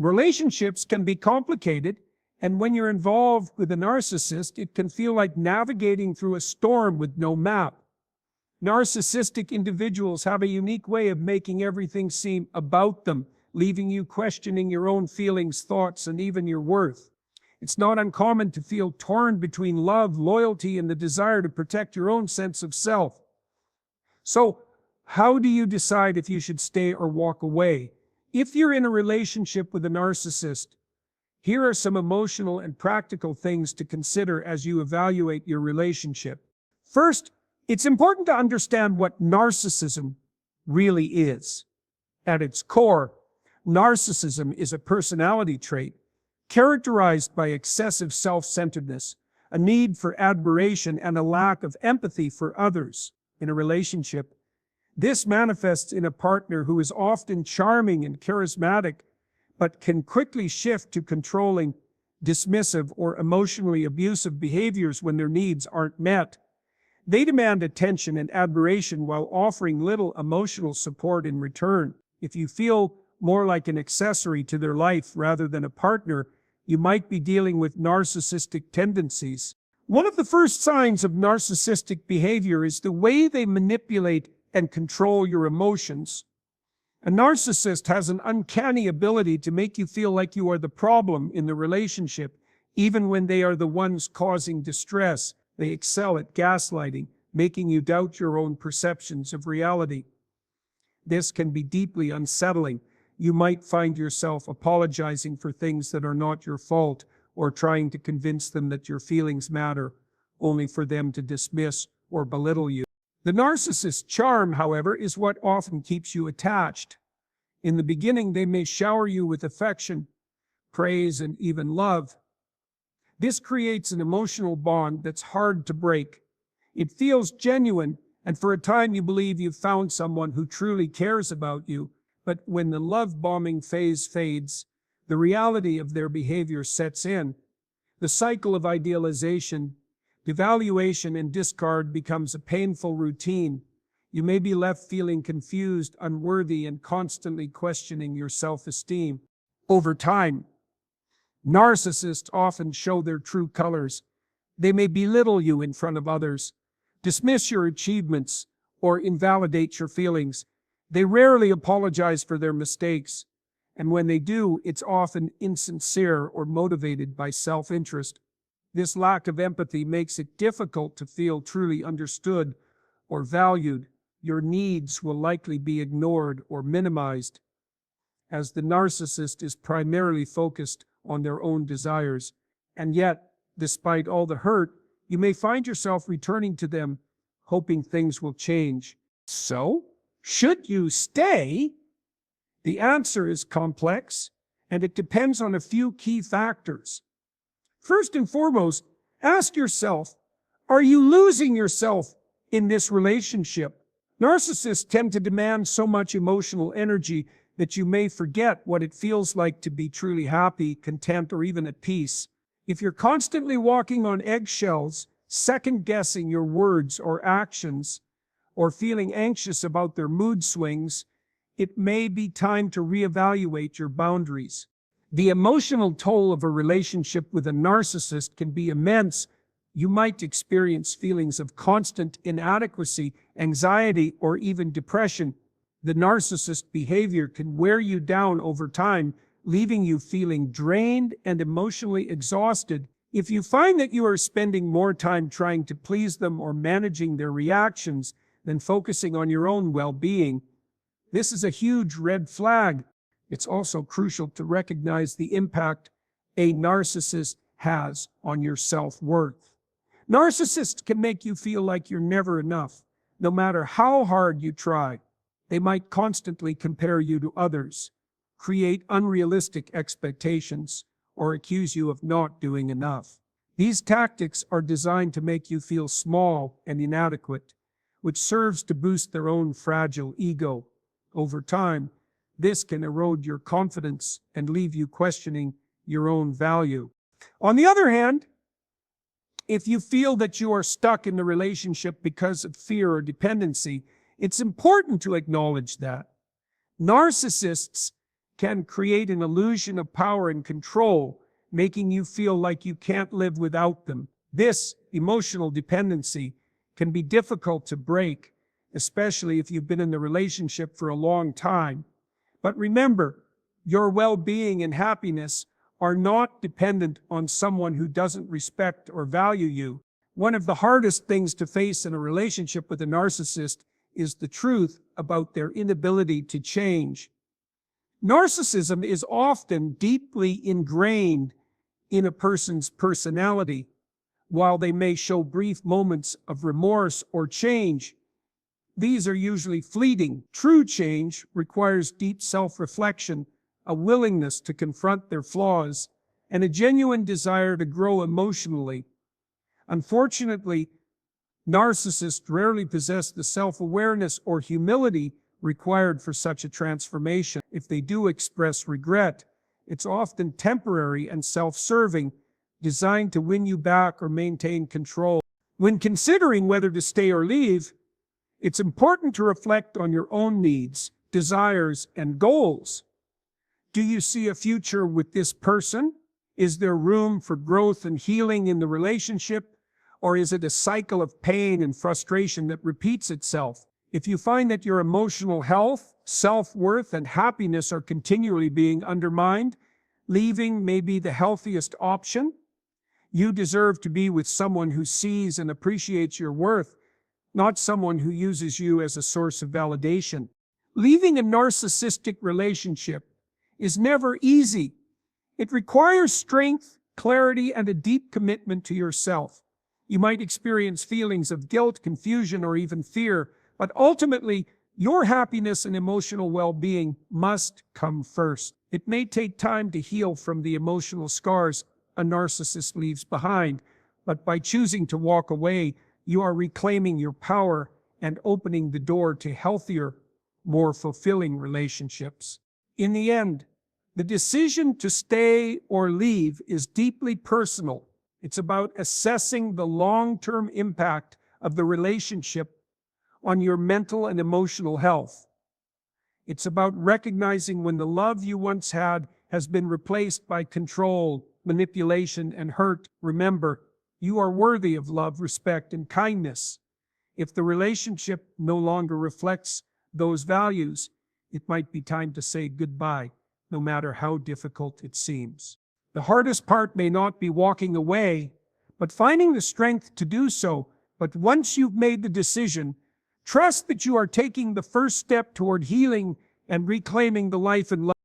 Relationships can be complicated, and when you're involved with a narcissist, it can feel like navigating through a storm with no map. Narcissistic individuals have a unique way of making everything seem about them, leaving you questioning your own feelings, thoughts, and even your worth. It's not uncommon to feel torn between love, loyalty, and the desire to protect your own sense of self. So, how do you decide if you should stay or walk away? If you're in a relationship with a narcissist, here are some emotional and practical things to consider as you evaluate your relationship. First, it's important to understand what narcissism really is. At its core, narcissism is a personality trait characterized by excessive self-centeredness, a need for admiration, and a lack of empathy for others. In a relationship, this manifests in a partner who is often charming and charismatic, but can quickly shift to controlling, dismissive, or emotionally abusive behaviors when their needs aren't met. They demand attention and admiration while offering little emotional support in return. If you feel more like an accessory to their life rather than a partner, you might be dealing with narcissistic tendencies. One of the first signs of narcissistic behavior is the way they manipulate and control your emotions. A narcissist has an uncanny ability to make you feel like you are the problem in the relationship, even when they are the ones causing distress. They excel at gaslighting, making you doubt your own perceptions of reality. This can be deeply unsettling. You might find yourself apologizing for things that are not your fault, or trying to convince them that your feelings matter, only for them to dismiss or belittle you. The narcissist's charm, however, is what often keeps you attached. In the beginning, they may shower you with affection, praise, and even love. This creates an emotional bond that's hard to break. It feels genuine, and for a time you believe you've found someone who truly cares about you. But when the love-bombing phase fades, the reality of their behavior sets in. The cycle of idealization, devaluation, and discard becomes a painful routine. You may be left feeling confused, unworthy, and constantly questioning your self-esteem. Over time, narcissists often show their true colors. They may belittle you in front of others, dismiss your achievements, or invalidate your feelings. They rarely apologize for their mistakes, and when they do, it's often insincere or motivated by self-interest. This lack of empathy makes it difficult to feel truly understood or valued. Your needs will likely be ignored or minimized, as the narcissist is primarily focused on their own desires. And yet, despite all the hurt, you may find yourself returning to them, hoping things will change. So, should you stay? The answer is complex, and it depends on a few key factors. First and foremost, ask yourself, are you losing yourself in this relationship? Narcissists tend to demand so much emotional energy that you may forget what it feels like to be truly happy, content, or even at peace. If you're constantly walking on eggshells, second-guessing your words or actions, or feeling anxious about their mood swings, it may be time to reevaluate your boundaries. The emotional toll of a relationship with a narcissist can be immense. You might experience feelings of constant inadequacy, anxiety, or even depression. The narcissist behavior can wear you down over time, leaving you feeling drained and emotionally exhausted. If you find that you are spending more time trying to please them or managing their reactions than focusing on your own well-being, this is a huge red flag. It's also crucial to recognize the impact a narcissist has on your self-worth. Narcissists can make you feel like you're never enough, no matter how hard you try. They might constantly compare you to others, create unrealistic expectations, or accuse you of not doing enough. These tactics are designed to make you feel small and inadequate, which serves to boost their own fragile ego. Over time, this can erode your confidence and leave you questioning your own value. On the other hand, if you feel that you are stuck in the relationship because of fear or dependency, it's important to acknowledge that. Narcissists can create an illusion of power and control, making you feel like you can't live without them. This emotional dependency can be difficult to break, especially if you've been in the relationship for a long time. But remember, your well-being and happiness are not dependent on someone who doesn't respect or value you. One of the hardest things to face in a relationship with a narcissist is the truth about their inability to change. Narcissism is often deeply ingrained in a person's personality. While they may show brief moments of remorse or change, these are usually fleeting. True change requires deep self-reflection, a willingness to confront their flaws, and a genuine desire to grow emotionally. Unfortunately, narcissists rarely possess the self-awareness or humility required for such a transformation. If they do express regret, it's often temporary and self-serving, designed to win you back or maintain control. When considering whether to stay or leave, it's important to reflect on your own needs, desires, and goals. Do you see a future with this person? Is there room for growth and healing in the relationship? Or is it a cycle of pain and frustration that repeats itself? If you find that your emotional health, self-worth, and happiness are continually being undermined, leaving may be the healthiest option. You deserve to be with someone who sees and appreciates your worth, not someone who uses you as a source of validation. Leaving a narcissistic relationship is never easy. It requires strength, clarity, and a deep commitment to yourself. You might experience feelings of guilt, confusion, or even fear, but ultimately, your happiness and emotional well-being must come first. It may take time to heal from the emotional scars a narcissist leaves behind, but by choosing to walk away, you are reclaiming your power and opening the door to healthier, more fulfilling relationships. In the end, the decision to stay or leave is deeply personal. It's about assessing the long-term impact of the relationship on your mental and emotional health. It's about recognizing when the love you once had has been replaced by control, manipulation, and hurt. Remember, you are worthy of love, respect, and kindness. If the relationship no longer reflects those values, it might be time to say goodbye, no matter how difficult it seems. The hardest part may not be walking away, but finding the strength to do so. But once you've made the decision, trust that you are taking the first step toward healing and reclaiming the life and love